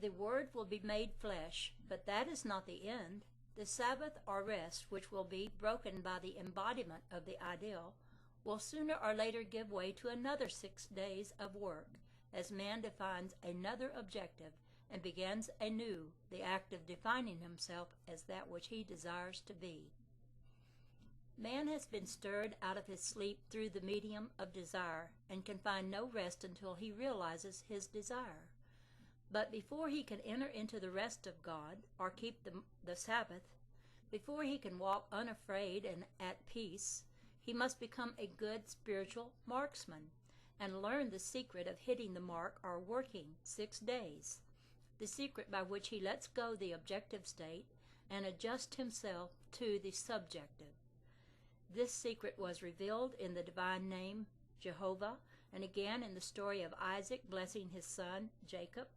The Word will be made flesh, but that is not the end. The Sabbath or rest, which will be broken by the embodiment of the ideal, will sooner or later give way to another 6 days of work, as man defines another objective and begins anew the act of defining himself as that which he desires to be. Man has been stirred out of his sleep through the medium of desire and can find no rest until he realizes his desire. But before he can enter into the rest of God or keep the Sabbath, before he can walk unafraid and at peace, he must become a good spiritual marksman and learn the secret of hitting the mark or working 6 days, the secret by which he lets go the objective state and adjusts himself to the subjective. This secret was revealed in the divine name Jehovah, and again in the story of Isaac blessing his son Jacob.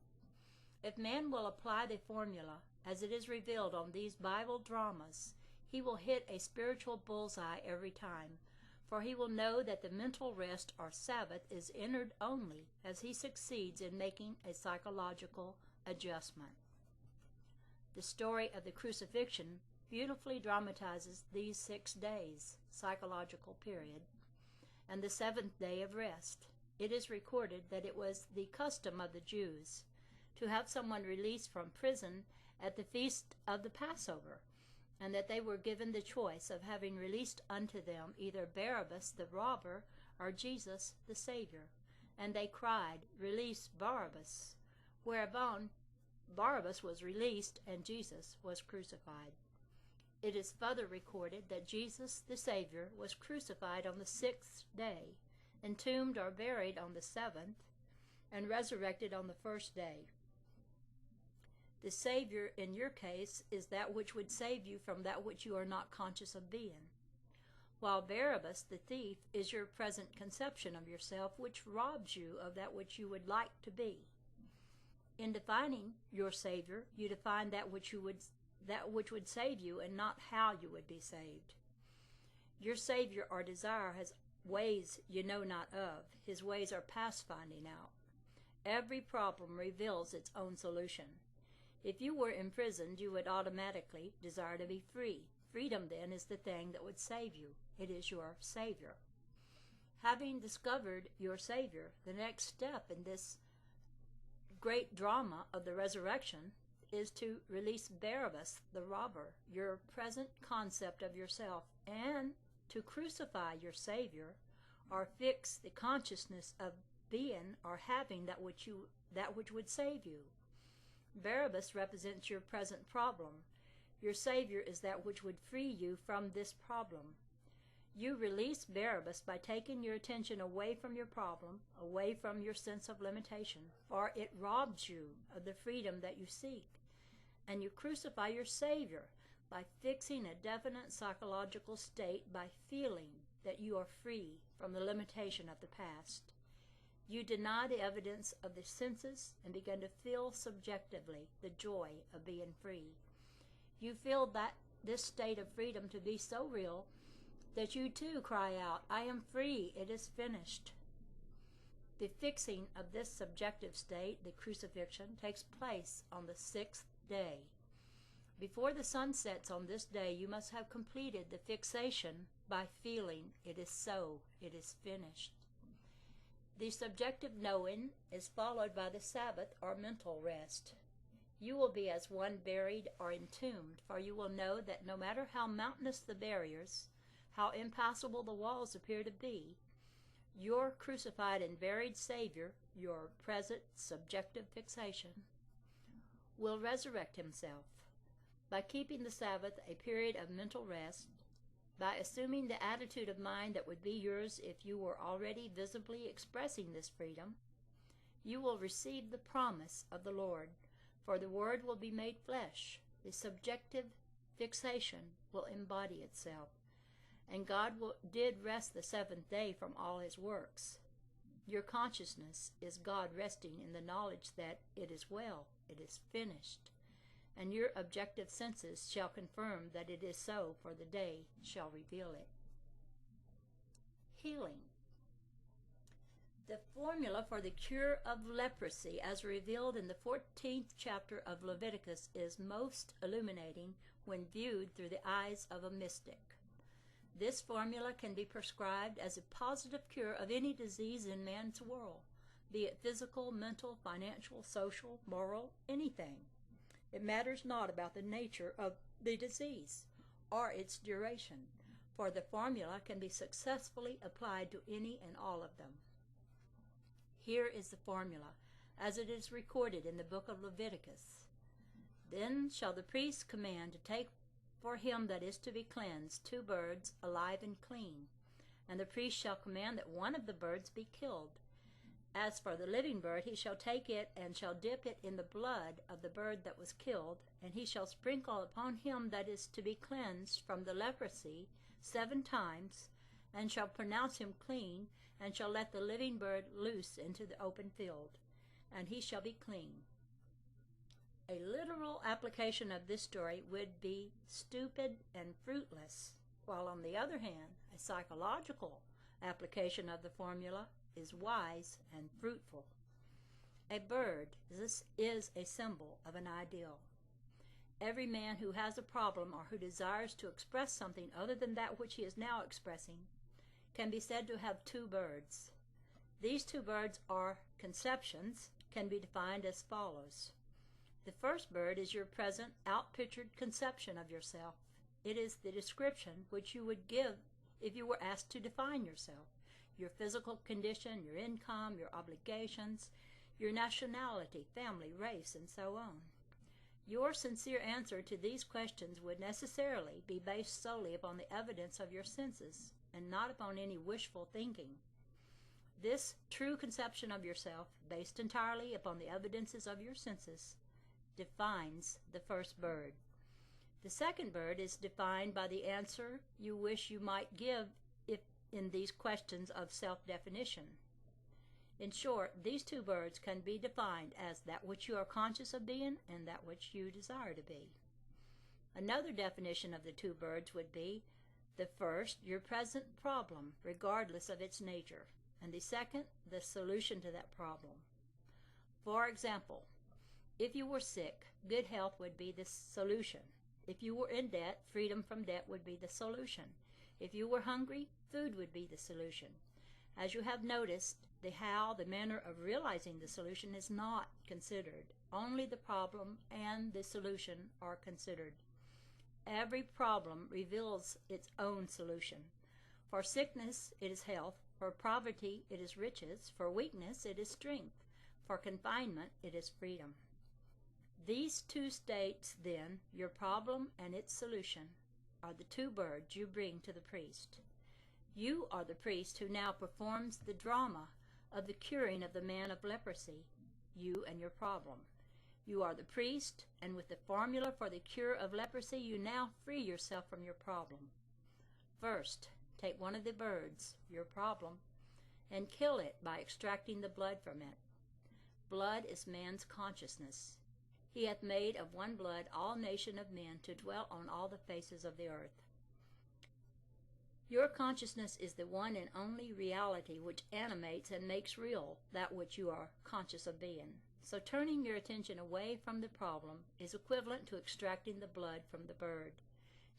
If man will apply the formula as it is revealed on these Bible dramas, he will hit a spiritual bullseye every time, for he will know that the mental rest or Sabbath is entered only as he succeeds in making a psychological adjustment. The story of the crucifixion beautifully dramatizes these 6 days, psychological period, and the 7th day of rest. It is recorded that it was the custom of the Jews to have someone released from prison at the feast of the Passover, and that they were given the choice of having released unto them either Barabbas the robber or Jesus the Savior. And they cried, "Release Barabbas," whereupon Barabbas was released and Jesus was crucified. It is further recorded that Jesus the Savior was crucified on the 6th day, entombed or buried on the 7th, and resurrected on the 1st day. The Savior in your case is that which would save you from that which you are not conscious of being, while Barabbas the thief is your present conception of yourself, which robs you of that which you would like to be. In defining your Savior, you define that which would save you and not how you would be saved. Your Savior or desire has ways you know not of. His ways are past finding out. Every problem reveals its own solution. If you were imprisoned, you would automatically desire to be free. Freedom, then, is the thing that would save you. It is your Savior. Having discovered your Savior, the next step in this great drama of the resurrection is to release Barabbas the robber, your present concept of yourself, and to crucify your Savior, or fix the consciousness of being or having that which would save you. Barabbas represents your present problem. Your Savior is that which would free you from this problem. You release Barabbas by taking your attention away from your problem, away from your sense of limitation, for it robs you of the freedom that you seek. And you crucify your Savior by fixing a definite psychological state by feeling that you are free from the limitation of the past. You deny the evidence of the senses and begin to feel subjectively the joy of being free. You feel that this state of freedom to be so real that you too cry out, "I am free, it is finished." The fixing of this subjective state, the crucifixion, takes place on the 6th day. Before the sun sets on this day, you must have completed the fixation by feeling, "It is so, it is finished." The subjective knowing is followed by the Sabbath or mental rest. You will be as one buried or entombed, for you will know that no matter how mountainous the barriers, how impassable the walls appear to be, your crucified and buried Savior, your present subjective fixation, will resurrect himself. By keeping the Sabbath a period of mental rest, by assuming the attitude of mind that would be yours if you were already visibly expressing this freedom, you will receive the promise of the Lord, for the Word will be made flesh. The subjective fixation will embody itself, and God did rest the 7th day from all his works. Your consciousness is God resting in the knowledge that it is well, it is finished, and your objective senses shall confirm that it is so, for the day shall reveal it. Healing. The formula for the cure of leprosy, as revealed in the 14th chapter of Leviticus, is most illuminating when viewed through the eyes of a mystic. This formula can be prescribed as a positive cure of any disease in man's world, be it physical, mental, financial, social, moral, anything. It matters not about the nature of the disease or its duration, for the formula can be successfully applied to any and all of them. Here is the formula, as it is recorded in the book of Leviticus. Then shall the priest command to take for him that is to be cleansed 2 birds, alive and clean. And the priest shall command that one of the birds be killed. As for the living bird, he shall take it and shall dip it in the blood of the bird that was killed, and he shall sprinkle upon him that is to be cleansed from the leprosy 7 times, and shall pronounce him clean, and shall let the living bird loose into the open field, and he shall be clean. A literal application of this story would be stupid and fruitless, while on the other hand, a psychological application of the formula is wise and fruitful. A bird is a symbol of an ideal. Every man who has a problem or who desires to express something other than that which he is now expressing can be said to have 2 birds. These 2 birds or conceptions can be defined as follows. The first bird is your present out-pictured conception of yourself. It is the description which you would give if you were asked to define yourself. Your physical condition, your income, your obligations, your nationality, family, race, and so on. Your sincere answer to these questions would necessarily be based solely upon the evidence of your senses and not upon any wishful thinking. This true conception of yourself, based entirely upon the evidences of your senses, defines the first bird. The second bird is defined by the answer you wish you might give if in these questions of self-definition. In short, these 2 birds can be defined as that which you are conscious of being and that which you desire to be. Another definition of the 2 birds would be the first, your present problem, regardless of its nature, and the second, the solution to that problem. For example, if you were sick, good health would be the solution. If you were in debt, freedom from debt would be the solution. If you were hungry, food would be the solution. As you have noticed, the manner of realizing the solution is not considered. Only the problem and the solution are considered. Every problem reveals its own solution. For sickness, it is health. For poverty, it is riches. For weakness, it is strength. For confinement, it is freedom. These 2 states, then, your problem and its solution, are the 2 birds you bring to the priest. You are the priest who now performs the drama of the curing of the man of leprosy, you and your problem. You are the priest, and with the formula for the cure of leprosy, you now free yourself from your problem. First, take one of the birds, your problem, and kill it by extracting the blood from it. Blood is man's consciousness. He hath made of one blood all nation of men to dwell on all the faces of the earth. Your consciousness is the one and only reality which animates and makes real that which you are conscious of being. So turning your attention away from the problem is equivalent to extracting the blood from the bird.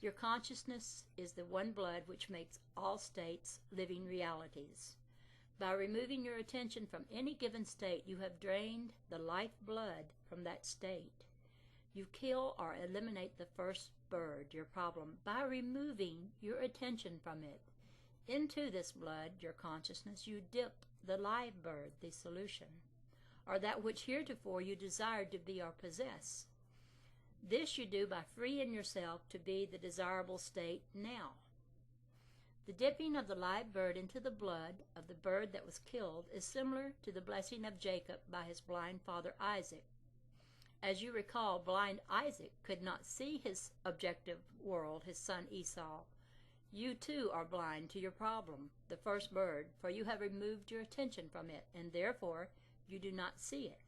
Your consciousness is the one blood which makes all states living realities. By removing your attention from any given state, you have drained the life blood from that state. You kill or eliminate the first bird, your problem, by removing your attention from it. Into this blood, your consciousness, you dip the live bird, the solution, or that which heretofore you desired to be or possess. This you do by freeing yourself to be the desirable state now. The dipping of the live bird into the blood of the bird that was killed is similar to the blessing of Jacob by his blind father Isaac. As you recall, blind Isaac could not see his objective world, his son Esau. You too are blind to your problem, the first bird, for you have removed your attention from it, and therefore you do not see it.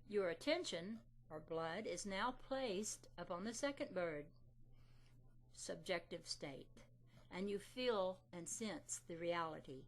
Your attention, or blood, is now placed upon the second bird, subjective state, and you feel and sense the reality.